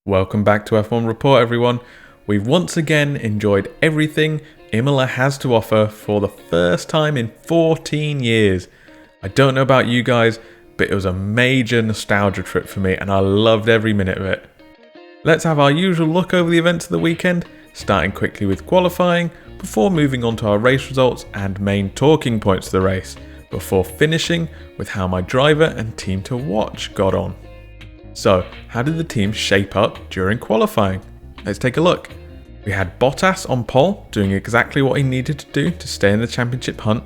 Welcome back to F1 Report, everyone. We've once again enjoyed everything Imola has to offer for the first time in 14 years. I don't know about you guys, but it was a major nostalgia trip for me and I loved every minute of it. Let's have our usual look over the events of the weekend, starting quickly with qualifying, before moving on to our race results and main talking points of the race, before finishing with how my driver and team to watch got on. So, how did the team shape up during qualifying? Let's take a look. We had Bottas on pole, doing exactly what he needed to do to stay in the championship hunt.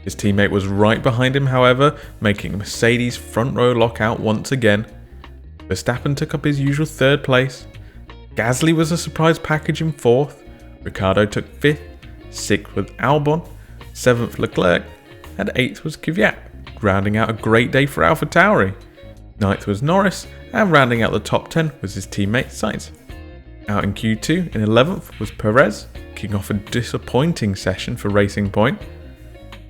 His teammate was right behind him, however, making Mercedes front row lockout once again. Verstappen took up his usual third place. Gasly was a surprise package in fourth. Ricciardo took fifth. Sixth was Albon. Seventh Leclerc. And eighth was Kvyat, rounding out a great day for AlphaTauri. Ninth was Norris, and rounding out the top 10 was his teammate Sainz. Out in Q2 in 11th was Perez, kicking off a disappointing session for Racing Point.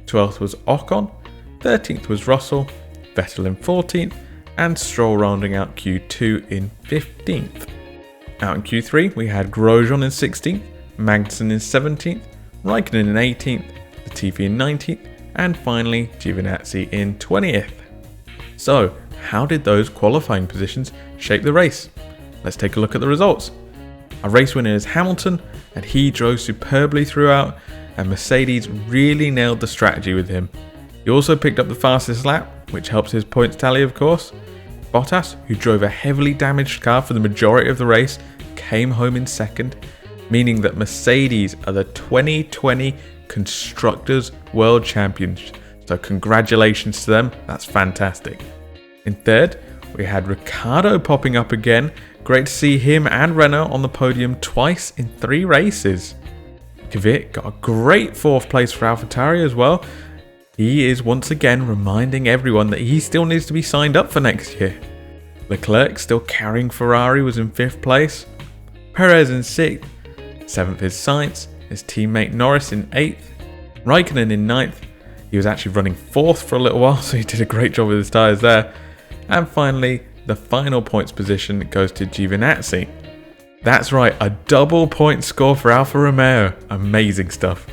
12th was Ocon, 13th was Russell, Vettel in 14th, and Stroll rounding out Q2 in 15th. Out in Q3 we had Grosjean in 16th, Magnussen in 17th, Raikkonen in 18th, Latifi in 19th, and finally Giovinazzi in 20th. So, how did those qualifying positions shape the race? Let's take a look at the results. Our race winner is Hamilton, and he drove superbly throughout, and Mercedes really nailed the strategy with him. He also picked up the fastest lap, which helps his points tally of course. Bottas, who drove a heavily damaged car for the majority of the race, came home in second, meaning that Mercedes are the 2020 Constructors World Champions. So congratulations to them, that's fantastic. In third, we had Ricciardo popping up again. Great to see him and Renault on the podium twice in 3 races. Kvyat got a great fourth place for AlphaTauri as well. He is once again reminding everyone that he still needs to be signed up for next year. Leclerc, still carrying Ferrari, was in 5th place. Perez in 6th. 7th is Sainz. His teammate Norris in 8th. Raikkonen in 9th. He was actually running 4th for a little while, so he did a great job with his tyres there. And finally, the final points position goes to Giovinazzi. That's right, a double point score for Alfa Romeo. Amazing stuff.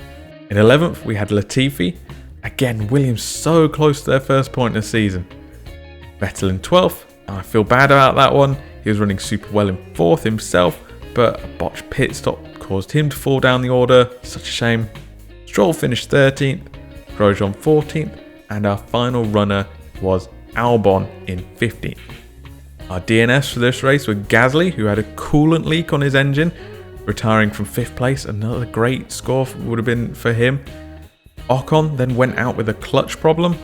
In 11th, we had Latifi. Again, Williams so close to their first point of the season. Vettel in 12th. I feel bad about that one. He was running super well in 4th himself, but a botched pit stop caused him to fall down the order. Such a shame. Stroll finished 13th. Grosjean 14th. And our final runner was Albon in 15th. Our DNS for this race were Gasly, who had a coolant leak on his engine, retiring from 5th place. Another great score would have been for him. Ocon then went out with a clutch problem.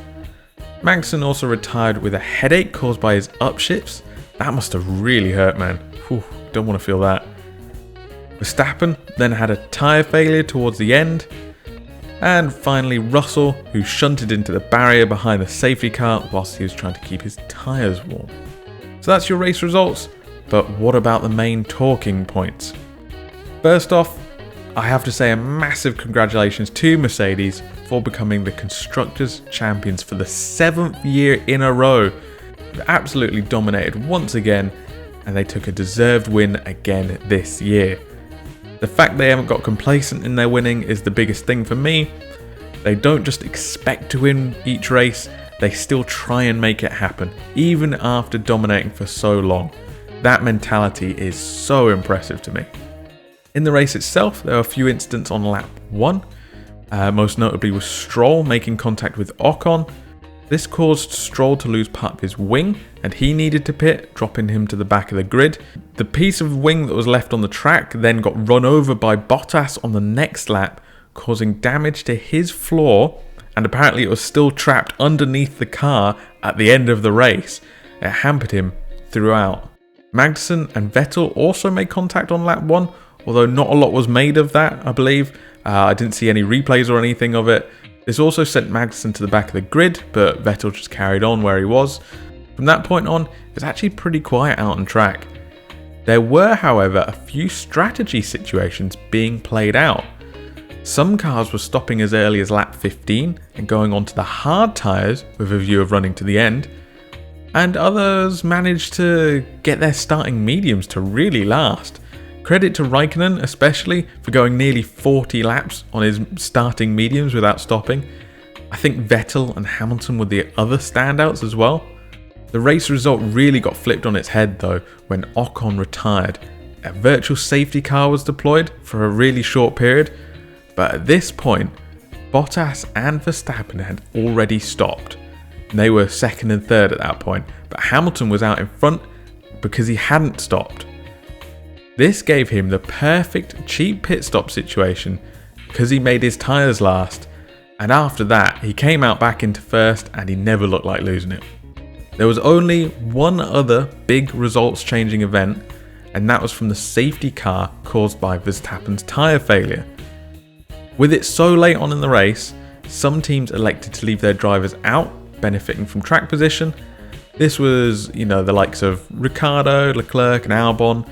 Magnussen also retired with a headache caused by his upshifts. That must have really hurt, man. Whew, don't want to feel that. Verstappen then had a tyre failure towards the end. And finally Russell, who shunted into the barrier behind the safety car whilst he was trying to keep his tyres warm. So that's your race results, but what about the main talking points? First off, I have to say a massive congratulations to Mercedes for becoming the Constructors' Champions for the 7th year in a row. They absolutely dominated once again, and they took a deserved win again this year. The fact they haven't got complacent in their winning is the biggest thing for me. They don't just expect to win each race, they still try and make it happen, even after dominating for so long. That mentality is so impressive to me. In the race itself, there were a few incidents on lap 1. Most notably was Stroll making contact with Ocon. This caused Stroll to lose part of his wing, and he needed to pit, dropping him to the back of the grid. The piece of wing that was left on the track then got run over by Bottas on the next lap, causing damage to his floor, and apparently it was still trapped underneath the car at the end of the race. It hampered him throughout. Magnussen and Vettel also made contact on lap 1, although not a lot was made of that, I believe. I didn't see any replays or anything of it. This also sent Magnussen to the back of the grid, but Vettel just carried on where he was. From that point on, it was actually pretty quiet out on track. There were, however, a few strategy situations being played out. Some cars were stopping as early as lap 15 and going onto the hard tyres with a view of running to the end. and others managed to get their starting mediums to really last. Credit to Raikkonen especially for going nearly 40 laps on his starting mediums without stopping. I think Vettel and Hamilton were the other standouts as well. The race result really got flipped on its head though when Ocon retired. A virtual safety car was deployed for a really short period, but at this point, Bottas and Verstappen had already stopped. They were second and third at that point, but Hamilton was out in front because he hadn't stopped. This gave him the perfect cheap pit stop situation because he made his tyres last, and after that he came out back into first and he never looked like losing it. There was only one other big results changing event, and that was from the safety car caused by Verstappen's tyre failure. With it so late on in the race, some teams elected to leave their drivers out, benefiting from track position. This was, the likes of Ricciardo, Leclerc and Albon,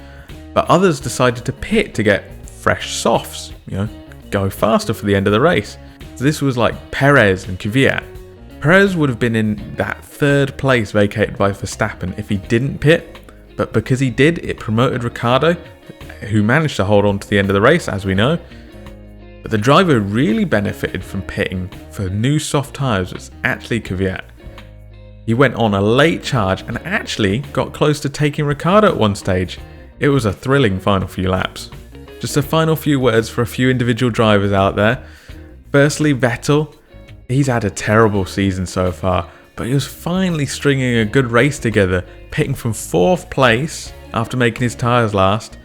but others decided to pit to get fresh softs, go faster for the end of the race. So this was like Perez and Kvyat. Perez would have been in that third place vacated by Verstappen if he didn't pit, but because he did, it promoted Ricciardo, who managed to hold on to the end of the race, as we know. But the driver who really benefited from pitting for new soft tyres was actually Kvyat. He went on a late charge and actually got close to taking Ricciardo at one stage. It was a thrilling final few laps. Just a final few words for a few individual drivers out there. Firstly, Vettel. He's had a terrible season so far, but he was finally stringing a good race together, pitting from 4th place after making his tyres last.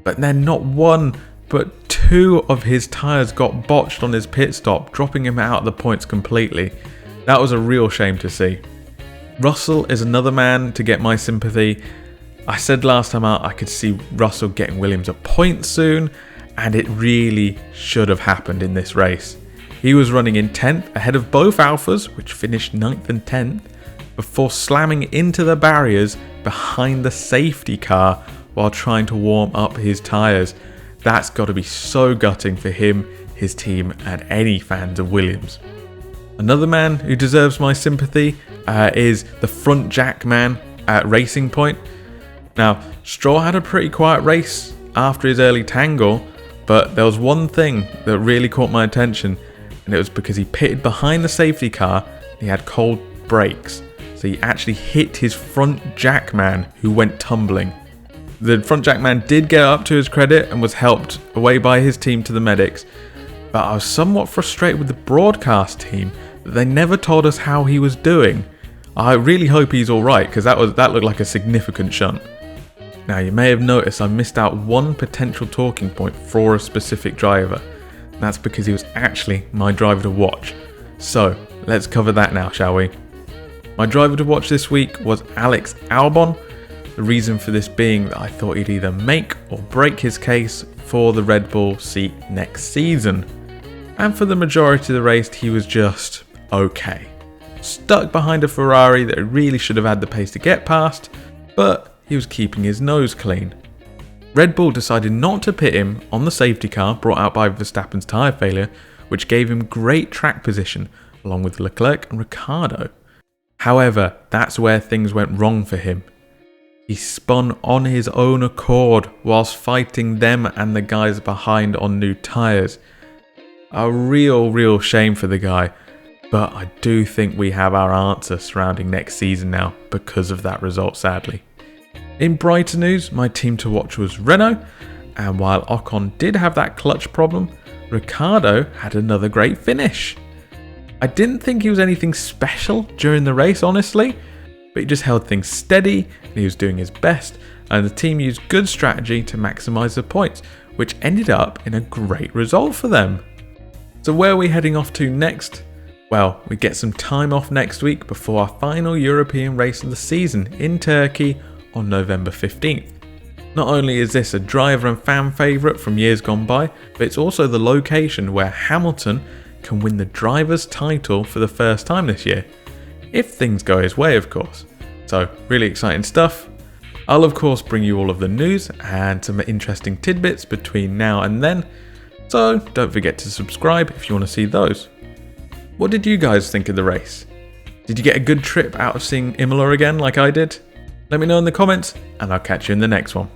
But then not one, but 2 of his tyres got botched on his pit stop, dropping him out of the points completely. That was a real shame to see. Russell is another man to get my sympathy. I said last time out I could see Russell getting Williams a point soon, and it really should have happened in this race. He was running in 10th ahead of both Alphas, which finished 9th and 10th, before slamming into the barriers behind the safety car while trying to warm up his tyres. That's got to be so gutting for him, his team and any fans of Williams. Another man who deserves my sympathy is the front jack man at Racing Point. Now, Stroll had a pretty quiet race after his early tangle, but there was one thing that really caught my attention, and it was because he pitted behind the safety car and he had cold brakes. So he actually hit his front jack man who went tumbling. The front jack man did get up to his credit and was helped away by his team to the medics, but I was somewhat frustrated with the broadcast team that they never told us how he was doing. I really hope he's alright because that looked like a significant shunt. Now you may have noticed I missed out one potential talking point for a specific driver. That's because he was actually my driver to watch. So let's cover that now, shall we? My driver to watch this week was Alex Albon. The reason for this being that I thought he'd either make or break his case for the Red Bull seat next season. And for the majority of the race he was just okay. Stuck behind a Ferrari that really should have had the pace to get past, but he was keeping his nose clean. Red Bull decided not to pit him on the safety car brought out by Verstappen's tyre failure, which gave him great track position along with Leclerc and Ricciardo. However, that's where things went wrong for him. He spun on his own accord whilst fighting them and the guys behind on new tyres. A real shame for the guy, but I do think we have our answer surrounding next season now because of that result, sadly. In brighter news, my team to watch was Renault, and while Ocon did have that clutch problem, Ricciardo had another great finish. I didn't think he was anything special during the race, honestly, but he just held things steady and he was doing his best, and the team used good strategy to maximise the points, which ended up in a great result for them. So where are we heading off to next? Well, we get some time off next week before our final European race of the season in Turkey on November 15th. Not only is this a driver and fan favourite from years gone by, but it's also the location where Hamilton can win the driver's title for the first time this year. If things go his way, of course. So, really exciting stuff. I'll of course bring you all of the news and some interesting tidbits between now and then, so don't forget to subscribe if you want to see those. What did you guys think of the race? Did you get a good trip out of seeing Imola again like I did? Let me know in the comments, and I'll catch you in the next one.